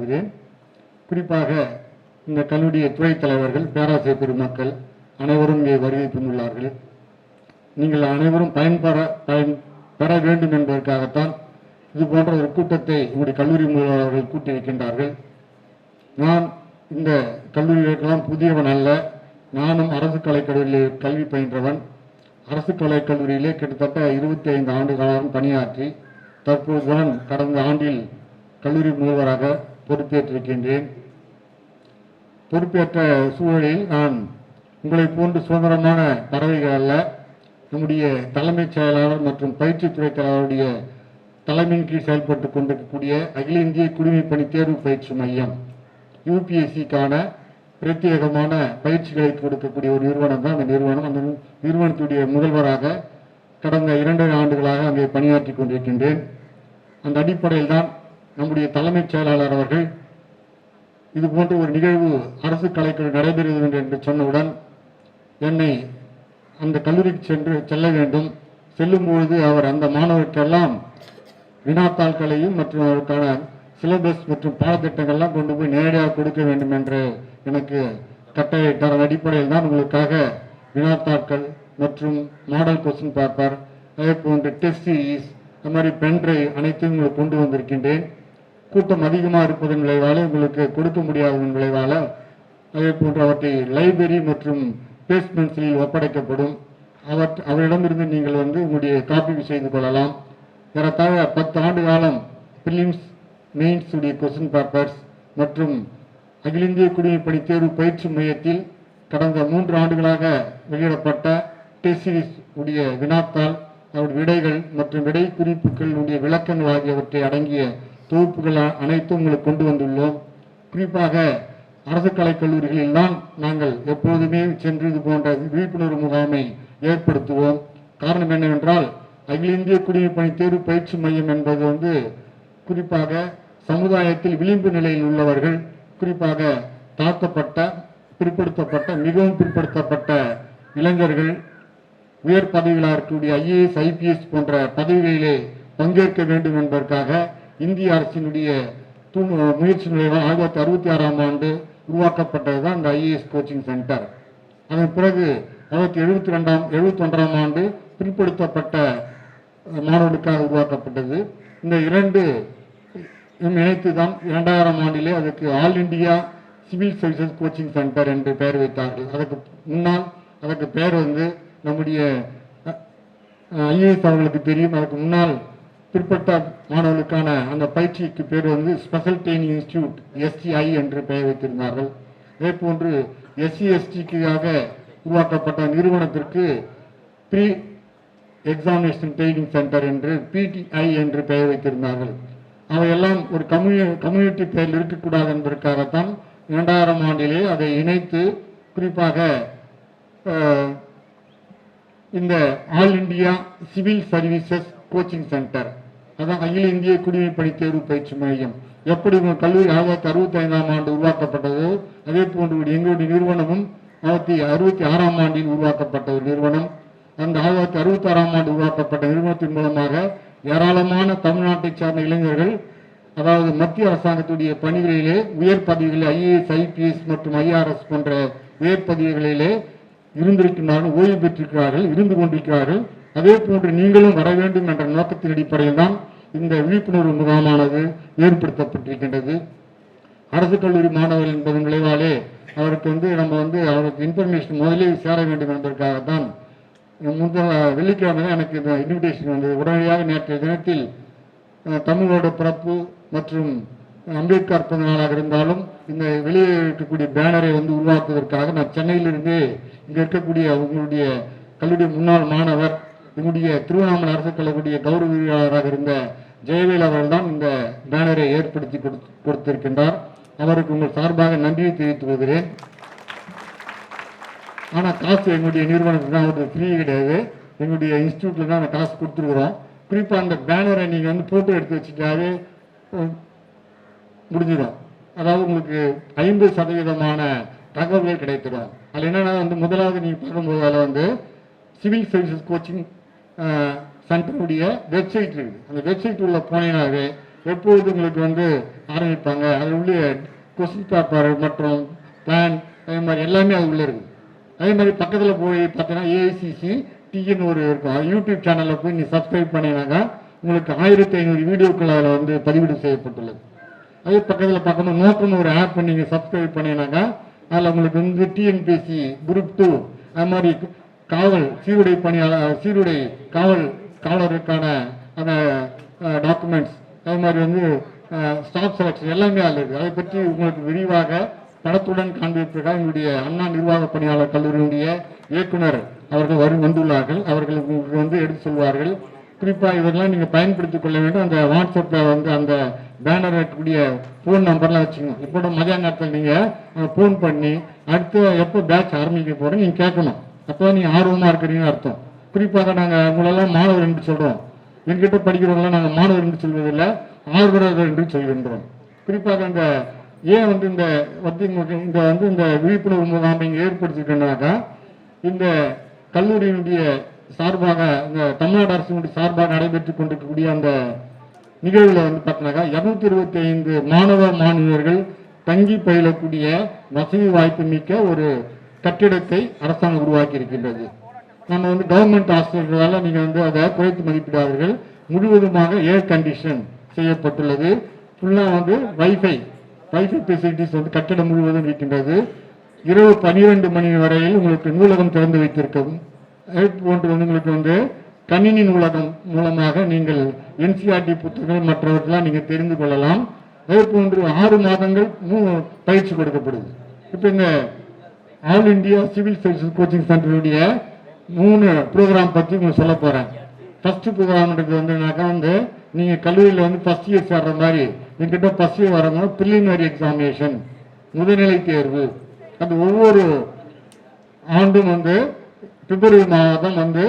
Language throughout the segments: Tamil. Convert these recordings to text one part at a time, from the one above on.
கொள்கிறேன். குறிப்பாக இந்த கல்லூரிய துறை தலைவர்கள், பேராசிரியர் பெருமக்கள் அனைவரும் இங்கே வருகை தந்துள்ளார்கள். நீங்கள் அனைவரும் பயன்பெற வேண்டும் என்பதற்காகத்தான் இது போன்ற ஒரு கூட்டத்தை உங்களுடைய கல்லூரி முதல்வர்கள் கூட்டியிருக்கின்றார்கள். நான் இந்த கல்லூரிகளுக்கெல்லாம் புதியவன் அல்ல. நானும் அரசு கலைக்கல்லூரியில் கல்வி பயின்றவன். அரசு கலைக்கல்லூரியிலே கிட்டத்தட்ட 25 ஆண்டு காலம் பணியாற்றி தற்போதுதான் கடந்த ஆண்டில் கல்லூரி முதல்வராக பொறுப்பேற்றிருக்கின்றேன். பொறுப்பேற்ற சூழலில் நான் உங்களை போன்று சுதந்திரமான பறவைகள் அல்ல. நம்முடைய தலைமைச் செயலாளர் மற்றும் பயிற்சித்துறை தலைவருடைய தலைமையின் கீழ் செயல்பட்டு கொண்டிருக்கக்கூடிய அகில இந்திய குடிமைப்பணி தேர்வு பயிற்சி மையம் UPSCக்கான பிரத்யேகமான பயிற்சிகளை கொடுக்கக்கூடிய ஒரு நிறுவனம் தான் அந்த நிறுவனம். அந்த நிறுவனத்துடைய முதல்வராக கடந்த 2 ஆண்டுகளாக அங்கே பணியாற்றி கொண்டிருக்கின்றேன். அந்த அடிப்படையில் தான் நம்முடைய தலைமைச் செயலாளர் அவர்கள் இது போன்ற ஒரு நிகழ்வு அரசு கலைக்கல்லூரி நடைபெறுகிறது என்று சொன்னவுடன் என்னை அந்த கல்லூரிக்கு செல்ல வேண்டும். செல்லும் பொழுது அவர் அந்த மாணவர்களுக்கெல்லாம் வினாத்தாள்களையும் மற்றும் அவருக்கான சிலபஸ் மற்றும் பாடத்திட்டங்கள்லாம் கொண்டு போய் நேரடியாக கொடுக்க வேண்டும் என்று எனக்கு கட்டளையிட்டார். அடிப்படையில் தான் உங்களுக்காக வினாத்தாட்கள் மற்றும் மாடல் கொஸ்டின் பேப்பர், அதே போன்று டெஸ்ட் சீரீஸ், அந்த மாதிரி பென்ட்ரைவ் அனைத்தையும் உங்களுக்கு கொண்டு வந்திருக்கின்றேன். கூட்டம் அதிகமாக இருப்பதன் விளைவால் உங்களுக்கு கொடுக்க முடியாததன் விளைவால் அதே போன்று அவற்றை லைப்ரரி மற்றும் பேஸ்மெண்ட்ஸில் ஒப்படைக்கப்படும். அவரிடமிருந்து நீங்கள் உங்களுடைய காப்பி செய்து கொள்ளலாம். ஏறத்தாழ 10 ஆண்டு காலம் பிலிம்ஸ் மெயின்ஸ் உடைய கொஸ்டின் பேப்பர்ஸ் மற்றும் அகில இந்திய குடிமைப்பணி தேர்வு பயிற்சி மையத்தில் கடந்த 3 ஆண்டுகளாக வெளியிடப்பட்ட டெஸ்ட் சீரிஸ் உடைய வினாத்தாள், அவருடைய விடைகள் மற்றும் விடை குறிப்புகள் உடைய விளக்கங்கள் ஆகியவற்றை அடங்கிய தொகுப்புகள் அனைத்தும் உங்களுக்கு கொண்டு வந்துள்ளோம். குறிப்பாக அரசு கலைக்கல்லூரிகளில் தான் நாங்கள் எப்போதுமே சென்று இது போன்ற விழிப்புணர்வு முகாமை ஏற்படுத்துவோம். காரணம் என்னவென்றால் அகில இந்திய குடிமைப்பணி தேர்வு பயிற்சி மையம் என்பது குறிப்பாக சமுதாயத்தில் விளிம்பு நிலையில் உள்ளவர்கள், குறிப்பாக தாக்கப்பட்ட, பிற்படுத்தப்பட்ட, மிகவும் பிற்படுத்தப்பட்ட இளைஞர்கள் உயர் பதவிகளாக இருக்கக்கூடிய IAS, IPS போன்ற பதவிகளிலே பங்கேற்க வேண்டும் என்பதற்காக இந்திய அரசினுடைய முயற்சி நிலையில் 1966ஆம் ஆண்டு உருவாக்கப்பட்டதுதான் இந்த IAS கோச்சிங் சென்டர். அதன் பிறகு 1971ஆம் ஆண்டு பிற்படுத்தப்பட்ட மாணவர்களுக்காக உருவாக்கப்பட்டது. இந்த 2 இணைத்து தான் 2000ஆம் ஆண்டிலே அதுக்கு all India civil services coaching centre என்று பெயர் வைத்தார்கள். அதுக்கு முன்னால் அதுக்கு பெயர் நம்முடைய IAS அவர்களுக்கு தெரியும். அதுக்கு முன்னால் பிற்பட்ட மாணவர்களுக்கான அந்த பயிற்சிக்கு பேர் ஸ்பெஷல் ட்ரெயினிங் இன்ஸ்டிடியூட் STI என்று பெயர் வைத்திருந்தார்கள். அதே போன்று SC STக்காக உருவாக்கப்பட்ட நிறுவனத்திற்கு ப்ரீ எக்ஸாமினேஷன் ட்ரைனிங் சென்டர் என்று PTI என்று பெயர் வைத்திருந்தார்கள். அவையெல்லாம் ஒரு கம்யூனிட்டி பெயரில் இருக்கக்கூடாது என்பதற்காகத்தான் 2000ஆம் ஆண்டிலே அதை இணைத்து குறிப்பாக இந்த all India civil services coaching centre, அதான் அகில இந்திய குடிமைப்பணி தேர்வு பயிற்சி மையம். எப்படி உங்கள் கல்லூரி 1965ஆம் ஆண்டு உருவாக்கப்பட்டதோ அதே போன்று எங்களுடைய நிறுவனமும் 1966ஆம் ஆண்டில் உருவாக்கப்பட்ட ஒரு நிறுவனம். அந்த 1966ஆம் ஆண்டு உருவாக்கப்பட்ட நிறுவனத்தின் மூலமாக ஏராளமான தமிழ்நாட்டை சார்ந்த இளைஞர்கள், அதாவது மத்திய அரசாங்கத்துடைய பணிகளிலே உயர் பதவிகளில் IAS, IPS மற்றும் IRS போன்ற உயர் பதவிகளிலே இருந்திருக்கிறார்கள், ஓய்வு பெற்றிருக்கிறார்கள், இருந்து கொண்டிருக்கிறார்கள். அதே போன்று நீங்களும் வர வேண்டும் என்ற நோக்கத்தின் அடிப்படையில் தான் இந்த விழிப்புணர்வு முகாமானது ஏற்படுத்தப்பட்டிருக்கின்றது. அரசு கல்லூரி மாணவர்கள் என்பதன் விளைவாலே அவருக்கு நம்ம அவருக்கு இன்ஃபர்மேஷன் முதலே சேர வேண்டும் என்பதற்காகத்தான் வெள்ளிக்கிழமை எனக்கு இந்த இன்விடேஷன் வந்தது. உடனடியாக நேற்றைய தினத்தில் தமிழோட பிறப்பு மற்றும் அம்பேத்கர் பிறந்த நாளாக இருந்தாலும் இந்த வெளியே இருக்கக்கூடிய பேனரை உருவாக்குவதற்காக நான் சென்னையிலிருந்து இங்கே இருக்கக்கூடிய உங்களுடைய கல்லூரி முன்னாள் மாணவர், எங்களுடைய திருவண்ணாமலை அரசு கல்லூரிய கௌரவ விரிவாளராக இருந்த ஜெயவேல் அவர்கள் தான் இந்த பேனரை ஏற்படுத்தி கொடுத்திருக்கின்றார். அவருக்கு உங்கள் சார்பாக நன்றியை தெரிவித்துக் கொள்கிறேன். ஆனால் காசு எங்களுடைய நிறுவனத்துக்கு தான் ஃப்ரீ கிடையாது, எங்களுடைய இன்ஸ்டியூட்டில் தான் அந்த காசு கொடுத்துருக்குறோம். குறிப்பாக அந்த பேனரை நீங்கள் ஃபோட்டோ எடுத்து வச்சுட்டாவே முடிஞ்சிடும். அதாவது உங்களுக்கு 50% தகவல்கள் கிடைத்திடும். அதில் என்னென்னா முதலாவது நீங்கள் பார்க்கும்போது அதில் சிவில் சர்வீசஸ் கோச்சிங் சென்டருடைய வெப்சைட் இருக்குது. அந்த வெப்சைட் உள்ள போனீங்கன்னாவே எப்பொழுது உங்களுக்கு வந்து ஆரம்பிப்பாங்க, அதில் உள்ள கொஸ்டின் பேப்பர் மற்றும் பிளான் அதே மாதிரி எல்லாமே அது உள்ளே இருக்குது. அதே மாதிரி பக்கத்தில் போய் பார்த்தீங்கன்னா ஏஐசிசி டின்னு ஒரு இருக்கும், யூடியூப் சேனலில் போய் நீ சப்ஸ்கிரைப் பண்ணினாக்கா உங்களுக்கு 1500 வீடியோக்கள் அதில் வந்து பதிவிடு செய்யப்பட்டுள்ளது. அதே பக்கத்தில் பார்க்கணும் நோக்கம்னு ஒரு ஆப் நீங்கள் சப்ஸ்கிரைப் பண்ணினாக்கா அதில் உங்களுக்கு வந்து டிஎன்பிஎஸ்சி குரூப் 2 அது மாதிரி காவல் சீருடை பணியாளர் சீருடை காவலருக்கான அந்த டாக்குமெண்ட்ஸ் அது மாதிரி வந்து ஸ்டாஃப் செலக்ஷன் எல்லாமே அதில் இருக்குது. அதை பற்றி உங்களுக்கு விரிவாக படத்துடன் காண்பிப்பதற்காக எங்களுடைய அண்ணா நிர்வாக பணியாளர் கல்லூரியினுடைய இயக்குனர் அவர்கள் வந்துள்ளார்கள். அவர்கள் உங்களுக்கு வந்து எடுத்து சொல்வார்கள். குறிப்பாக இதெல்லாம் நீங்கள் பயன்படுத்திக் கொள்ள வேண்டும். அந்த வாட்ஸ்அப்பில் வந்து அந்த பேனர் இருக்கக்கூடிய ஃபோன் நம்பர்லாம் வச்சுக்கணும். இப்போ மதியான நேரத்தில் நீங்கள் ஃபோன் பண்ணி அடுத்து எப்போ பேட்ச் ஆரம்பிக்க போகிறோம் நீங்கள் கேட்கணும். அப்போ நீங்கள் ஆர்வமாக இருக்கிறீங்கன்னு அர்த்தம். குறிப்பாக நாங்கள் உங்களெல்லாம் மாணவர் என்று சொல்கிறோம். எங்கிட்ட படிக்கிறவங்களாம் நாங்கள் மாணவர் என்று சொல்வதில்லை, ஆர்வலர்கள் என்று சொல்கின்றோம். குறிப்பாக அந்த ஏன் வந்து இந்த விழிப்புணர்வு முகாமை இங்கே ஏற்படுத்திருக்கேன்னாக்கா இந்த கல்லூரியினுடைய சார்பாக இந்த தமிழ்நாடு அரசினுடைய சார்பாக நடைபெற்றுக் கொண்டிருக்கக்கூடிய அந்த நிகழ்வில் வந்து பார்த்தீங்கன்னாக்கா 225 மாணவர்கள் தங்கி பயிலக்கூடிய வசதி வாய்ப்பு மிக்க ஒரு கட்டிடத்தை அரசாங்கம் உருவாக்கி இருக்கின்றது. நம்ம வந்து கவர்மெண்ட் ஹாஸ்டல்களால் நீங்கள் வந்து அதை குறைத்து மதிப்பிடாதீர்கள். முழுவதுமாக ஏர் கண்டிஷன் செய்யப்பட்டுள்ளது. ஃபுல்லாக வந்து வைஃபை ஃபெசிலிட்டிஸ் வந்து கட்டிடம் முழுவதும் இருக்கின்றது. இரவு 12 மணி வரையில் உங்களுக்கு நூலகம் திறந்து வைத்திருக்கவும் போன்று வந்து உங்களுக்கு வந்து கணினி நூலகம் மூலமாக நீங்கள் என்சிஆர்டி புத்தகங்கள் மற்றவர்களெல்லாம் நீங்கள் தெரிந்து கொள்ளலாம். அதே போன்று 6 மாதங்கள் பயிற்சி கொடுக்கப்படுது. இப்போ இந்த all India civil services coaching சென்டருடைய 3 ப்ரோக்ராம் பற்றி உங்களுக்கு சொல்ல போகிறேன். ஃபர்ஸ்ட் ப்ரோக்ராம்ன்றது வந்துனாக்கா வந்து நீங்கள் கல்லூரியில் வந்து ஃபர்ஸ்ட் இயர் சேர்ற மாதிரி எங்கிட்ட ஃபர்ஸ்ட் இயர் வரவங்க ப்ரிலிமினரி எக்ஸாமினேஷன் முதுநிலை தேர்வு அது ஒவ்வொரு ஆண்டும் வந்து பிப்ரவரி மாதம் வந்து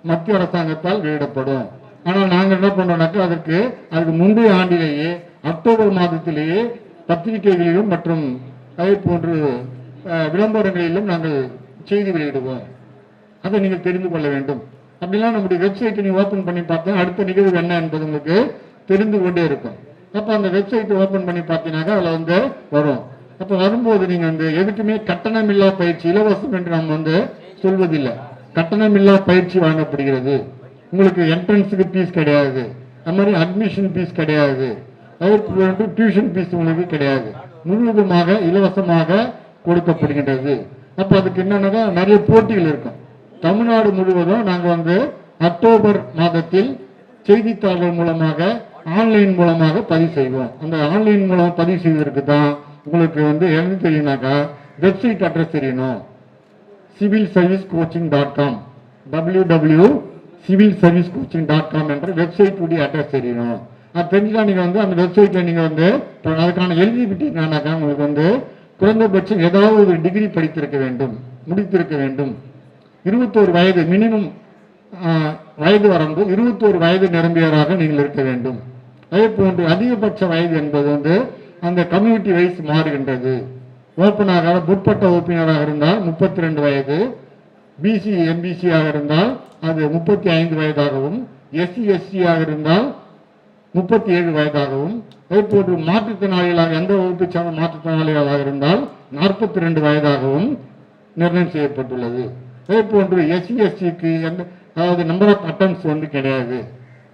மத்திய அரசாங்கத்தால் வெளியிடப்படும். ஆனால் நாங்கள் என்ன பண்ணுறோம்னாக்கா அதுக்கு முந்தைய ஆண்டிலேயே அக்டோபர் மாதத்திலேயே பத்திரிகைகளிலும் மற்றும் அதே போன்று விளம்பரங்களிலும் நாங்கள் செய்தி வெளியிடுவோம். அதை நீங்கள் தெரிந்து கொள்ள வேண்டும். அப்படிலாம் நம்முடைய வெப்சைட்டை நீங்கள் ஓப்பன் பண்ணி பார்த்தா அடுத்த நிகழ்வு என்ன என்பது உங்களுக்கு தெரிந்து கொண்டே இருக்கும். அப்போ அந்த வெப்சைட்டை ஓப்பன் பண்ணி பார்த்தீங்கன்னாக்கா அதில் வந்து வரும். அப்போ வரும்போது நீங்கள் வந்து எதுக்குமே கட்டணமில்லா பயிற்சி இலவசம் என்று நம்ம வந்து சொல்வதில்லை. கட்டணமில்லா பயிற்சி வழங்கப்படுகிறது. உங்களுக்கு என்ட்ரன்ஸுக்கு ஃபீஸ் கிடையாது, அது மாதிரி அட்மிஷன் ஃபீஸ் கிடையாது, அதற்கு டியூஷன் ஃபீஸ் உங்களுக்கு கிடையாது, முழுவதுமாக இலவசமாக கொடுக்கப்படுகின்றது. அப்போ அதுக்கு என்னன்னாக்கா நிறைய போட்டிகள் இருக்கும். தமிழ்நாடு முழுவதும் நாங்கள் வந்து அக்டோபர் மாதத்தில் செய்தித்தாள்கள் மூலமாக ஆன்லைன் மூலமாக பதிவு செய்வோம். அந்த ஆன்லைன் மூலம் பதிவு செய்வதற்கு தான் உங்களுக்கு வந்து என்ன தெரியும்னாக்கா வெப்சைட் அட்ரஸ் தெரியணும். civilservicecoaching.com www.civilservicecoaching.com என்ற வெப்சைட் உடைய அட்ரஸ் தெரியணும். அது தெரிஞ்சுதான் நீங்கள் வந்து அந்த வெப்சைட்டில் நீங்கள் வந்து அதுக்கான எலிஜிபிலிட்டி என்னன்னாக்கா உங்களுக்கு வந்து குறைந்தபட்சம் ஏதாவது ஒரு டிகிரி படித்திருக்க வேண்டும், முடித்திருக்க வேண்டும். 21 வயது மினிமம் வயது வரம்பு 21 வயது நிரம்பியவராக நீங்கள் இருக்க வேண்டும். அதே போன்று அதிகபட்ச வயது என்பது வந்து அந்த கம்யூனிட்டி வைஸ் மாறுகின்றது. ஓப்பனாக முற்பட்ட ஓப்பினராக இருந்தால் 32 வயது, பிசி எம்பிசியாக இருந்தால் அது 35 வயதாகவும், எஸ்சி எஸ்சியாக இருந்தால் 37 வயதாகவும், அதே போன்று மாற்றுத்திறனாளிகளாக எந்த வகுப்பை சார்ந்த மாற்றுத்திறனாளிகளாக இருந்தால் 42 வயதாகவும் நிர்ணயம் செய்யப்பட்டுள்ளது. அதே போன்று எஸ்சி எஸ்சிக்கு அதாவது நம்பர் ஆஃப் அட்டம்ப்ட்ஸ் வந்து கிடையாது.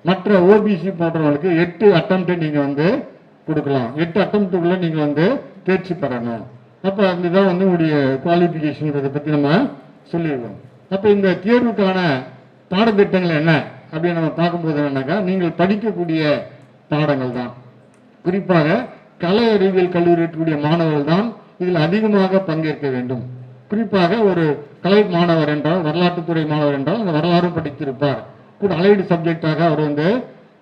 மற்ற ஓபிசி போன்றவர்களுக்கு 8 அட்டம்ப்டை நீங்கள் வந்து கொடுக்கலாம். 8 அட்டம்ப்டுக்குள்ள நீங்கள் வந்து தேர்ச்சி பெறணும். அப்போ அதுதான் வந்து உங்களுடைய குவாலிஃபிகேஷன் இதை பற்றி நம்ம சொல்லிடுவோம். அப்போ இந்த தேர்வுக்கான பாடத்திட்டங்கள் என்ன அப்படின்னு நம்ம பார்க்கும்போது என்னன்னாக்கா நீங்கள் படிக்கக்கூடிய பாடங்கள் தான். குறிப்பாக கலை அறிவியல் கல்லூரி இருக்கக்கூடிய மாணவர்கள் தான் இதில் அதிகமாக பங்கேற்க வேண்டும். குறிப்பாக ஒரு கலை மாணவர் என்றால் வரலாற்றுத்துறை மாணவர் என்றால் அந்த வரலாறும் படித்திருப்பார். கூட அலைடு சப்ஜெக்டாக அவர் வந்து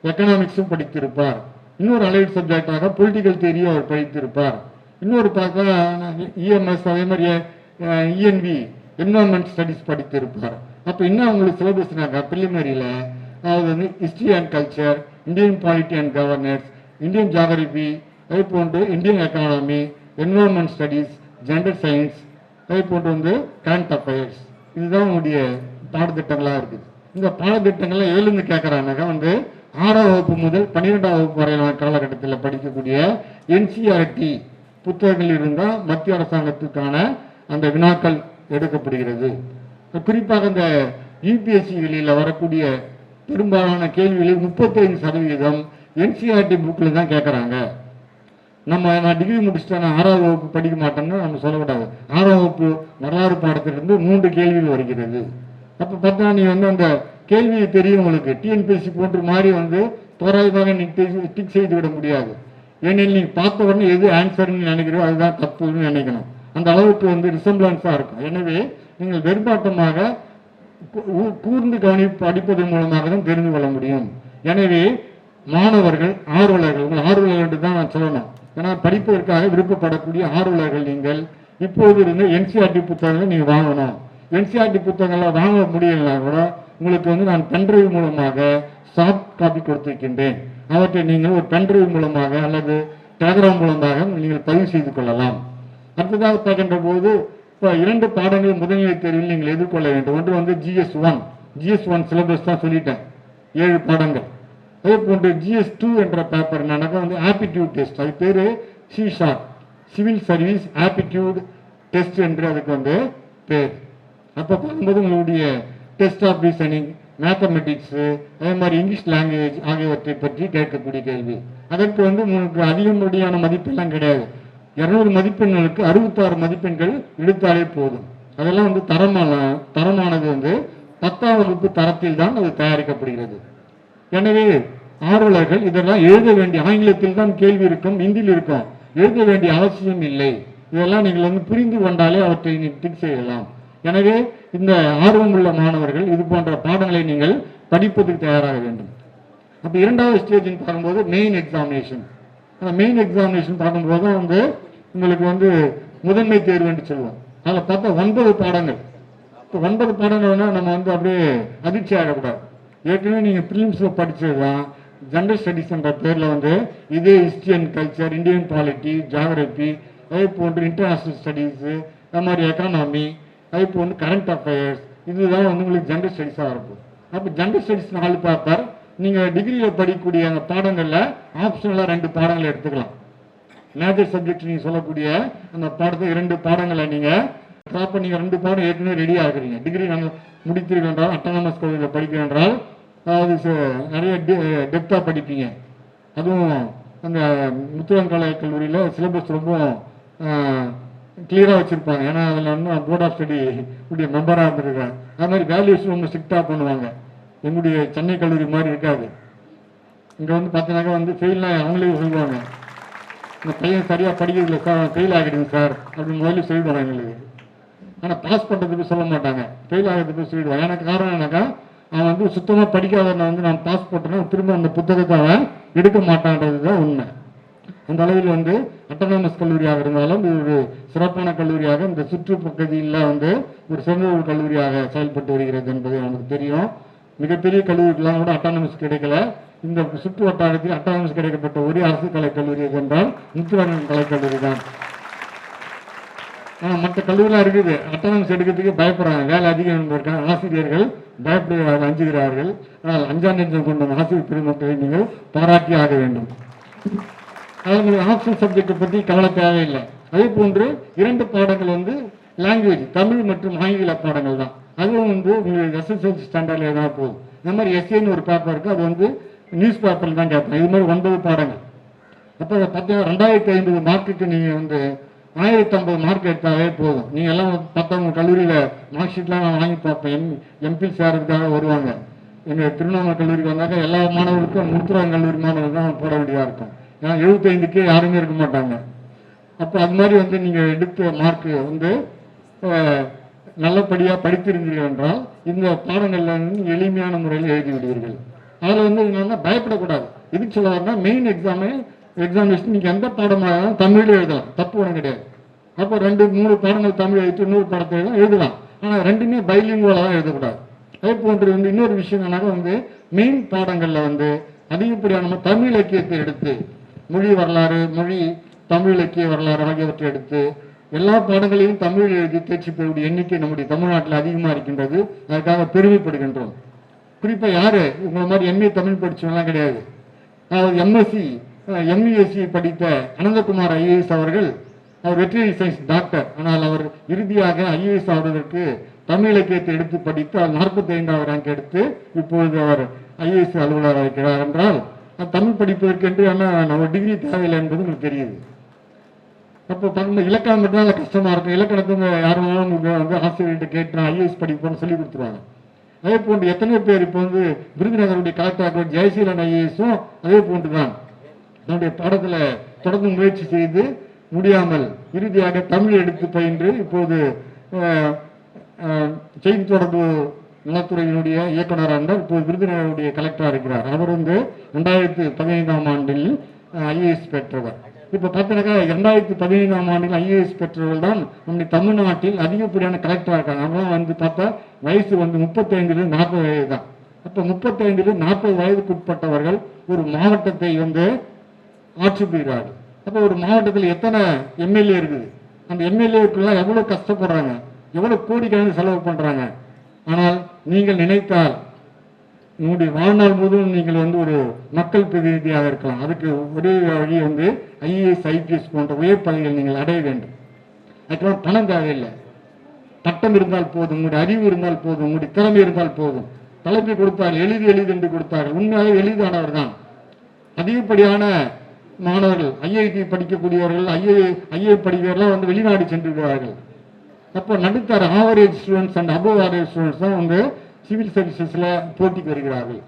எக்கனாமிக்ஸும் படித்திருப்பார். இன்னொரு அலைடு சப்ஜெக்டாக பொலிட்டிக்கல் தியரியும் அவர் படித்திருப்பார். இன்னொரு பார்க்க இஎம்எஸ் அதே மாதிரி இஎன்வி என்வரான்மெண்ட் ஸ்டடிஸ் படித்திருப்பார். அப்போ என்ன அவங்களுக்கு சிலபஸ்னாக்கா ப்ரிலிமினரியில் அதாவது வந்து history and culture, Indian polity and governance, Indian geography, அதே போன்று Indian economy, environment studies, gender science, அதே போன்று வந்து கரண்ட் அஃபேர்ஸ். இதுதான் உங்களுடைய பாடத்திட்டங்களாக இருக்குது. இந்த பாடத்திட்டங்கள்லாம் எதுலேருந்து கேட்குறாங்கனாக்கா வந்து 6ஆம் வகுப்பு முதல் 12ஆம் வகுப்பு வரையிலான காலகட்டத்தில் படிக்கக்கூடிய என்சிஆர்டி புத்தகங்கள் இருந்தால் மத்திய அரசாங்கத்துக்கான அந்த வினாக்கள் எடுக்கப்படுகிறது. குறிப்பாக இந்த யூபிஎஸ்சிகளில் வரக்கூடிய பெரும்பாலான கேள்விகளில் 35% என்சிஆர்டி புக்கில் தான் கேட்குறாங்க. நான் டிகிரி முடிச்சுட்டேன், நான் 6ஆம் வகுப்பு படிக்க மாட்டேன்னு நம்ம சொல்லக்கூடாது. 6ஆம் வகுப்பு வரலாறு பாடத்திலிருந்து 3 கேள்விகள் வருகிறது. அப்போ பார்த்தா நீ அந்த கேள்வியை தெரியும் உங்களுக்கு. டிஎன்பிஎஸ்சி போன்ற மாதிரி தோராயமாக நீ டிக் செய்து விட முடியாது. ஏனெனில் நீங்கள் பார்த்த உடனே எது ஆன்சர்னு நினைக்கிறோம் அதுதான் தப்புன்னு நினைக்கணும். அந்த அளவுக்கு ரிசம்பிளன்ஸாக இருக்கும். எனவே நீங்கள் வெறுப்பாட்டமாக கூர்ந்து படிப்பதன் மூலமாக தான் தெரிந்து கொள்ள முடியும். எனவே மாணவர்கள் ஆர்வலர்கள் தான் நான் சொல்லணும். ஏன்னா படிப்பதற்காக விருப்பப்படக்கூடிய ஆர்வலர்கள் நீங்கள் இப்போது இருந்து என்சிஆர்டி புத்தகங்களை நீங்கள் வாங்கணும். என்சிஆர்டி புத்தகங்களை வாங்க முடியலனா கூட உங்களுக்கு நான் பென்ட்ரைவ் மூலமாக சாஃப்ட் காப்பி கொடுத்திருக்கின்றேன். அவற்றை நீங்கள் ஒரு பென்ட்ரைவ் மூலமாக அல்லது டெலகிராம் மூலமாக நீங்கள் பதிவு செய்து கொள்ளலாம். அடுத்ததாக பார்க்கின்ற போது இப்போ 2 பாடங்கள் முதல்நிலை தேர்வில் நீங்கள் எதிர்கொள்ள வேண்டும். ஒன்று GS1 சிலபஸ் தான் சொல்லிட்டேன், 7 பாடங்கள். அதே போன்று GS2 என்ற பேப்பர் என்னன்னாக்கா ஆப்டிடியூட் டெஸ்ட். அது பேர் சிஷார்ட், சிவில் சர்வீஸ் ஆப்டிடியூட் டெஸ்ட் என்று அதுக்கு பேர். அப்போ பார்க்கும்போது உங்களுடைய டெஸ்ட் ஆஃப் ரீசனிங், மேத்தமெட்டிக்ஸு, அதே மாதிரி இங்கிலீஷ் லாங்குவேஜ் ஆகியவற்றை பற்றி கேட்கக்கூடிய கேள்வி. அதற்கு உங்களுக்கு அதிகப்படியான மதிப்பெல்லாம் கிடையாது. 200 மதிப்பெண்களுக்கு 66 மதிப்பெண்கள் எடுத்தாலே போதும். அதெல்லாம் தரமானது 10ஆம் வகுப்பு தரத்தில் தான் அது தயாரிக்கப்படுகிறது. எனவே ஆர்வலர்கள் இதெல்லாம் எழுத வேண்டிய, ஆங்கிலத்தில் தான் கேள்வி இருக்கும், இந்தியில் இருக்கும், எழுத வேண்டிய அவசியம் இல்லை. இதெல்லாம் நீங்கள் புரிந்து கொண்டாலே அவற்றை டிக் செய்யலாம். எனவே இந்த ஆர்வமுள்ள மாணவர்கள் இது போன்ற பாடங்களை நீங்கள் படிப்பதற்கு தயாராக வேண்டும். அப்போ 2வது ஸ்டேஜ் பார்க்கும்போது மெயின் எக்ஸாமினேஷன். மெயின் எக்ஸாமினேஷன் பார்க்கும்போது உங்களுக்கு முதன்மை தேர்வு என்று சொல்லுவோம். அதில் பார்த்தா 9 பாடங்கள். இப்போ 9 பாடங்கள்னா நம்ம அப்படியே அதிர்ச்சி ஆகக்கூடாது. ஏற்கனவே நீங்கள் ப்ரிலிம்ஸில் படித்தது தான். ஜென்ரல் ஸ்டடீஸ் என்ற பேரில் இதே history and culture, Indian polity, geography, அதே போன்று இன்டர்நேஷ்னல் ஸ்டடீஸு, அது மாதிரி எக்கனாமி, அதே போன்று கரண்ட் அஃபேர்ஸ், இதுதான் உங்களுக்கு ஜென்ரல் ஸ்டடீஸாக இருக்கும். அப்போ ஜென்ரல் ஸ்டடீஸ் 4 பேப்பர். நீங்கள் டிகிரியில் படிக்கக்கூடிய அந்த பாடங்களில் ஆப்ஷனலாக 2 பாடங்களை எடுத்துக்கலாம். மேஜர் சப்ஜெக்ட் நீங்கள் சொல்லக்கூடிய அந்த பாடத்தை 2 பாடங்களை நீங்கள் ட்ராப் நீங்கள் 2 பாடம் ஏற்கனவே ரெடியாக இருக்கிறீங்க. டிகிரி நாங்கள் முடித்தீர்கள் என்றால், அட்டானமஸ் காலேஜில் படிக்கிறேன் என்றால் அது நிறைய டெப்த்தாக படிப்பீங்க. அதுவும் அந்த முத்துவங்கலை கல்லூரியில் சிலபஸ் ரொம்ப கிளியராக வச்சுருப்பாங்க. ஏன்னா அதில் போர்ட் ஆஃப் ஸ்டடி உடைய மெம்பராக இருந்திருக்காங்க. அது மாதிரி வேல்யூஸ் ரொம்ப ஸ்ட்ரிக்டாக பண்ணுவாங்க. எங்களுடைய சென்னை கல்லூரி மாதிரி இருக்காது. இங்கே பார்த்தீங்கன்னாக்கா ஃபெயில்லாம் அவங்களே சொல்லுவாங்க, இந்த பையன் சரியாக படிக்கிறதில்ல சார், ஃபெயில் ஆகிடுங்க சார் அப்படின்னு முதல்ல சொல்லிவிடுவாங்க எங்களுக்கு. ஆனால் பாஸ் பண்ணுறதுக்கு சொல்ல மாட்டாங்க, ஃபெயில் ஆகிறதுக்கு சொல்லிவிடுவாங்க. எனக்கு காரணம் என்னக்கா, அவன் சுத்தமாக படிக்காதவனை நான் பாஸ் போட்டேன்னா திரும்ப அந்த புத்தகத்தை அவன் எடுக்க மாட்டான்றது தான் உண்மை. அந்த அளவில் அட்டானமஸ் கல்லூரியாக இருந்தாலும் இது ஒரு சிறப்பான கல்லூரியாக இந்த சுற்றுப்பகுதியில் ஒரு சிறந்த ஒரு கல்லூரியாக செயல்பட்டு வருகிறது என்பது நமக்கு தெரியும். மிகப்பெரிய கல்லூரிக்கெல்லாம் கூட அட்டானமஸ் கிடைக்கல. இந்த சுற்று வட்டாரத்தில் அட்டானமஸ் கிடைக்கப்பட்ட ஒரே அரசு கலைக்கல்லூரி என்றால் முத்துவரன் கலைக்கல்லூரி தான். ஆனால் மற்ற கல்லூரிலாம் இருக்குது, அட்டானமஸ் எடுக்கிறதுக்கு பயப்படுறாங்க, வேலை அதிகம் என்பதற்கான ஆசிரியர்கள் பயப்படுகிறார்கள், அஞ்சுகிறார்கள். ஆனால் அஞ்சாம் கொண்ட ஆசிரியர் பெருமக்களை நீங்கள் பாராட்டி ஆக வேண்டும். அதாவது ஆப்ஷன் சப்ஜெக்டை பற்றி கவலை தேவையில்லை. அதே போன்று 2 பாடங்கள் லாங்குவேஜ், தமிழ் மற்றும் ஆங்கில பாடங்கள் தான். அதுவும் உங்களுக்கு எஸ்எஸ்எல்சி ஸ்டாண்டர்டில் எதாவது போகுது. இந்த மாதிரி எஸ்ஏன்னு ஒரு பேப்பர் இருக்குது, அது நியூஸ் பேப்பரில் தான் கேட்பேன். இது மாதிரி 9 பாடங்கள். அப்போ பார்த்தீங்கன்னா 2550 மார்க்குக்கு நீங்கள் 1050 மார்க் எடுத்தாலே போதும். நீங்கள் எல்லாம் பார்த்தவங்க கல்லூரியில் மார்க் ஷீட்லாம் நான் வாங்கி பார்ப்பேன். எம்பில் சேரதுக்காக வருவாங்க. எங்கள் திருவண்ணாமலை கல்லூரிக்கு வந்தாக்க எல்லா மாணவர்களுக்கும் முத்துரான் கல்லூரி மாணவர்கள் தான் போட வேண்டியதாக இருக்கும். ஏன்னா 75க்கு யாருமே இருக்க மாட்டாங்க. அப்போ அது மாதிரி நீங்கள் எடுத்த மார்க்கு நல்லபடியாக படித்திருந்தீர்கள் என்றால் இந்த பாடங்களில் எளிமையான முறையில் எழுதி விடுவீர்கள். அதில் என்னன்னா பயப்படக்கூடாது. எதுக்கு சொல்ல வரனா, மெயின் எக்ஸாமினேஷன் நீங்கள் எந்த பாடமாக தமிழில் எழுதலாம், தப்பு ஒன்றும் கிடையாது. அப்போ 2-3 பாடங்கள் தமிழ் எழுதி இன்னொரு பாடத்தை எழுதலாம். ஆனால் 2மே பைலிங்குவலாக தான் எழுதக்கூடாது. அதே போன்று இன்னொரு விஷயம் என்னன்னாக்கா மெயின் பாடங்களில் அதிகப்படியாக நம்ம தமிழ் இலக்கியத்தை எடுத்து மொழி வரலாறு, தமிழ் இலக்கிய வரலாறு ஆகியவற்றை எடுத்து எல்லா பாடங்களையும் தமிழ் எழுதி தேர்ச்சி பெறக்கூடிய எண்ணிக்கை நம்முடைய தமிழ்நாட்டில் அதிகமாக இருக்கின்றது. அதற்காக பெருமைப்படுகின்றோம். குறிப்பாக யார் உங்களை மாதிரி எம்ஏ தமிழ் படித்தவங்களாம் கிடையாது. எம்எஸ்சி எம்இஎஸ்சி படித்த அனந்தகுமார் ஐஏஎஸ் அவர்கள், அவர் வெற்றினரி சயின்ஸ் டாக்டர். ஆனால் அவர் இறுதியாக ஐஏஎஸ் ஆவதற்கு தமிழ் இலக்கியத்தை எடுத்து படித்து அவர் 45வது ரேங்க் எடுத்து இப்பொழுது அவர் ஐஏஎஸ் அலுவலராக இருக்கிறார். என்றால் தமிழ் படிப்பதற்கென்று நம்ம டிகிரி தேவையில்லை என்பது உங்களுக்கு தெரியுது. அப்போ இலக்கணம் மட்டும் கஷ்டமாக இருக்கும். இலக்கணத்தை யாரும் வந்து ஆசிரியர்கிட்ட கேட்டு ஐஏஎஸ் படிப்போம்னு சொல்லி கொடுத்துருவாங்க. அதே போன்று எத்தனையோ பேர் இப்போ வந்து விருதுநகருடைய கலெக்டர் ஜெயசீலன் ஐஏஎஸும் அதே போன்று தான் தன்னுடைய பாடத்தில் தொடர்ந்து முயற்சி செய்து முடியாமல் இறுதியாக தமிழ் எடுத்து பயின்று இப்போது செய்தி தொடர்பு நலத்துறையினுடைய இயக்குநராக இருந்தால் இப்போது விருதுநகருடைய கலெக்டராக இருக்கிறார். அவர் வந்து 2015ஆம் ஆண்டில் ஐஏஎஸ் பெற்றவர். இப்போ பார்த்தீங்கன்னாக்கா 2015ஆம் ஆண்டில் ஐஏஎஸ் பெற்றவர்கள் தான் நம்முடைய தமிழ்நாட்டில் அதிகப்படியான கலெக்டராக இருக்காங்க. அவங்களாம் வந்து பார்த்தா வயசு வந்து 35லிருந்து 40 வயது தான். அப்போ 35லிருந்து 40 வயதுக்கு உட்பட்டவர்கள் ஒரு மாவட்டத்தை வந்து ஆட்சி புரிகிறார்கள். அப்போ ஒரு மாவட்டத்தில் எத்தனை எம்எல்ஏ இருக்குது, அந்த எம்எல்ஏக்கெல்லாம் எவ்வளோ கஷ்டப்படுறாங்க, எவ்வளோ கோடிக்கணக்கில் செலவு பண்ணுறாங்க. ஆனால் நீங்கள் நினைத்தால் உங்களுடைய வாழ்நாள் முழுவதும் நீங்கள் வந்து ஒரு மக்கள் பிரதிநிதியாக இருக்கலாம். அதுக்கு ஒரே வழி வந்து ஐஏஎஸ் ஐபிஎஸ் போன்ற உயர் பதவிகள் நீங்கள் அடைய வேண்டும். அதுக்கெல்லாம் பணம் தேவையில்லை, பட்டம் இருந்தால் போதும், உங்களுடைய அறிவு இருந்தால் போதும், உங்களுடைய திறமை இருந்தால் போதும். தலைமை கொடுத்தார்கள், எளிது என்று கொடுத்தார்கள். உண்மையாக எளிதானவர் தான். அதிகப்படியான மாணவர்கள் ஐஐடி படிக்கக்கூடியவர்கள் ஐஏ படிக்கிறவர்கள் வந்து வெளிநாடு சென்று விடுவார்கள். அப்போ நடுத்தர average students and above average students தான் வந்து சிவில் சர்வீசஸில் போட்டிக்கு வருகிறார்கள்.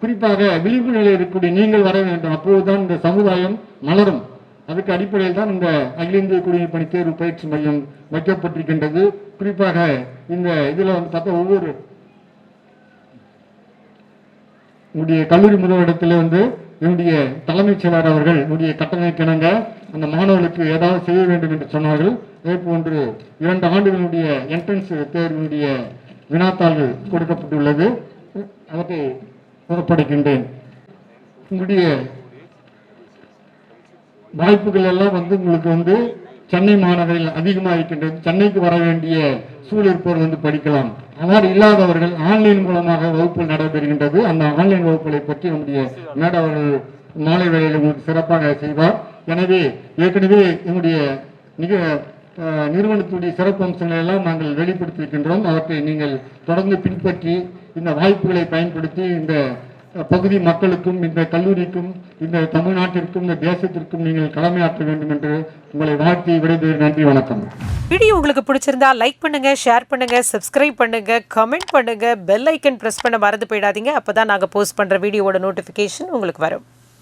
குறிப்பாக விளிம்பு நிலையில் இருக்கக்கூடிய நீங்கள் வர வேண்டும். அப்போதுதான் இந்த சமுதாயம் மலரும். அதுக்கு அடிப்படையில் தான் இந்த அகில இந்திய குடிமை பணி தேர்வு பயிற்சி மையம் வைக்கப்பட்டிருக்கின்றது. குறிப்பாக இந்த இதில் வந்து பார்த்தா ஒவ்வொரு உங்களுடைய கல்லூரி முதலிடத்தில் வந்து என்னுடைய தலைமைச் செயலர் அவர்கள் என்னுடைய கட்டளைக்கிணங்க அந்த மாணவர்களுக்கு ஏதாவது செய்ய வேண்டும் என்று சொன்னார்கள். அதே போன்று 2 ஆண்டுகளுடைய என்ட்ரன்ஸ் தேர்வினுடைய வினாத்தாள்கள் கொடுக்கப்பட்டுள்ளது. அவற்றை புறப்படுகின்றேன். உங்களுடைய வாய்ப்புகள் எல்லாம் வந்து உங்களுக்கு வந்து சென்னை மாநகரில் அதிகமாக இருக்கின்றது. சென்னைக்கு வர வேண்டிய சூழல் இருப்பவர் வந்து படிக்கலாம். அவ்வாறு இல்லாதவர்கள் ஆன்லைன் மூலமாக வகுப்புகள் நடைபெறுகின்றது. அந்த ஆன்லைன் வகுப்புகளை பற்றி நம்முடைய மேடம் அவர்கள் மாலை வேளையில் உங்களுக்கு சிறப்பாக செய்வார். எனவே ஏற்கனவே என்னுடைய நிறுவனத்துடைய சிறப்பு அம்சங்களை எல்லாம் நாங்கள் வெளிப்படுத்தியிருக்கின்றோம். அவற்றை நீங்கள் தொடர்ந்து பின்பற்றி இந்த வாய்ப்புகளை பயன்படுத்தி இந்த பகுதி மக்களுக்கும் இந்த கல்லூரிக்கும் இந்த தமிழ்நாட்டிற்கும் இந்த தேசத்திற்கும் நீங்கள் கடமையாற்ற வேண்டும் என்று உங்களை வாழ்த்தி விடைபெறுகிறேன். நன்றி, வணக்கம். வீடியோ உங்களுக்கு பிடிச்சிருந்தா லைக் பண்ணுங்க, ஷேர் பண்ணுங்க, சப்ஸ்கிரைப் பண்ணுங்க, கமெண்ட் பண்ணுங்க, பெல் ஐக்கன் பிரஸ் பண்ண மறந்து போயிடாதீங்க. அப்பதான் நாங்கள் போஸ்ட் பண்ற வீடியோவோட நோட்டிஃபிகேஷன் உங்களுக்கு வரும்.